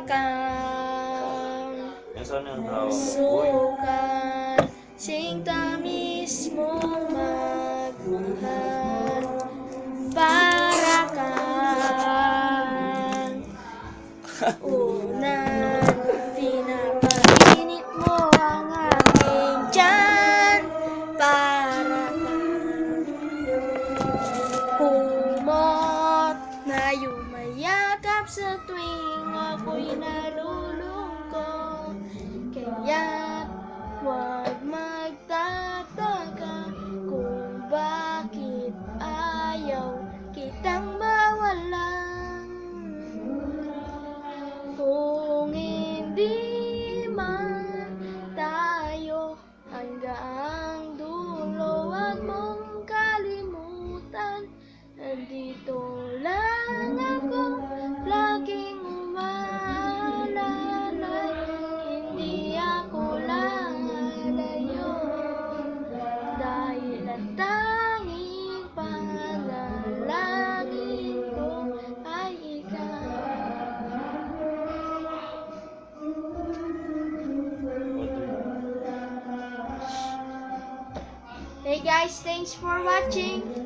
kang Yan sana yung tawa mo. Uy, sukat, sinta mismong magmahal. Para kang unan, pinapainit mo ang aking tiyan. Para kang kumot na yumayakap sa tuwing ako'y nalulungkot. Kaya't huwag magtataka kung bakit ayaw kitang mawalan. Kung hindi man tayo hanggang dulo, huwag mong kalimutan. Nandito lang ako, laging umaalala. Hindi ako lalayo, dahil ang tanging panalangin ko ay ikaw. Hey guys, thanks for watching.